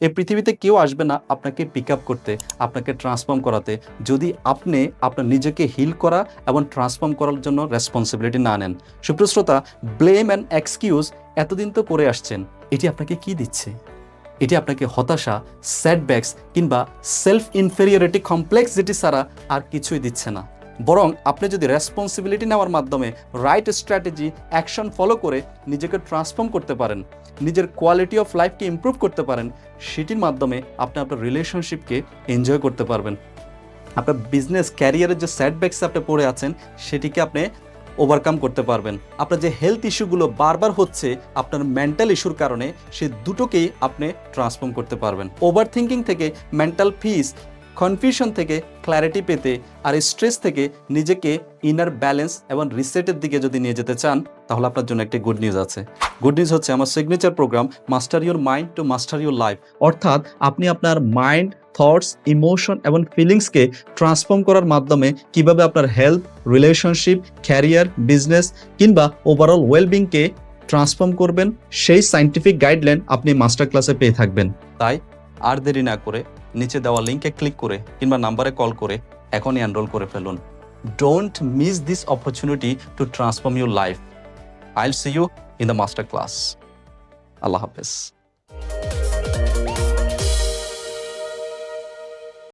এই পৃথিবীতে কেউ আসবে না আপনাকে পিক আপ করতে, আপনাকে ট্রান্সফর্ম করাতে, যদি আপনি আপনার নিজেকে হিল করা এবং ট্রান্সফর্ম করার জন্য রেসপন্সিবিলিটি না নেন। সুপ্রিয় শ্রোতা, ব্লেম অ্যান্ড এক্সকিউজ এতদিন তো করে আসছেন, এটি আপনাকে কি দিচ্ছে? এটি আপনাকে হতাশা, সেটব্যাকস কিংবা সেলফ ইনফেরিয়রিটি কমপ্লেক্স যেটি ছাড়া আর কিছুই দিচ্ছে না। বরং আপনি যদি রেসপন্সিবিলিটি নেওয়ার মাধ্যমে রাইট স্ট্র্যাটেজি, অ্যাকশন ফলো করে নিজেকে ট্রান্সফর্ম করতে পারেন, নিজের কোয়ালিটি অফ লাইফকে ইমপ্রুভ করতে পারেন, সেটির মাধ্যমে আপনি আপনার রিলেশনশিপকে এনজয় করতে পারবেন। আপনার বিজনেস ক্যারিয়ারের যে সেটব্যাকস আপনি পড়ে আছেন সেটিকে আপনি ওভারকাম করতে পারবেন। আপনার যে হেলথ ইস্যুগুলো বারবার হচ্ছে আপনার মেন্টাল ইস্যুর কারণে, সে দুটোকেই আপনি ট্রান্সফর্ম করতে পারবেন। ওভার থিঙ্কিং থেকে মেন্টাল পিস, কনফিউশন থেকে ক্ল্যারিটি পেতে, আর স্ট্রেস থেকে নিজেকে ইনার ব্যালেন্স এবং রিসেটের দিকে যদি নিয়ে যেতে চান, তাহলে আপনার জন্য একটি গুড নিউজ আছে। গুড নিউজ হচ্ছে আমার signature programme master your mind to master your life. অর্থাৎ আপনি আপনার মাইন্ড, থটস, ইমোশন এবং ফিলিংসকে ট্রান্সফর্ম করার মাধ্যমে কিভাবে আপনার হেলথ, রিলেশনশিপ, ক্যারিয়ার, বিজনেস কিংবা ওভারঅল ওয়েলবিংকে ট্রান্সফর্ম করবেন, সেই সায়েন্টিফিক গাইডলাইন আপনি মাস্টার ক্লাসে পেয়ে থাকবেন। তাই আর দেরি না করে নিচে দেওয়া লিঙ্কে ক্লিক করে কিংবা নাম্বারে কল করে এখনই এনরোল করে ফেলুন। Don't miss this opportunity to transform your life. I'll see you in the master class. আল্লাহ হাফেজ।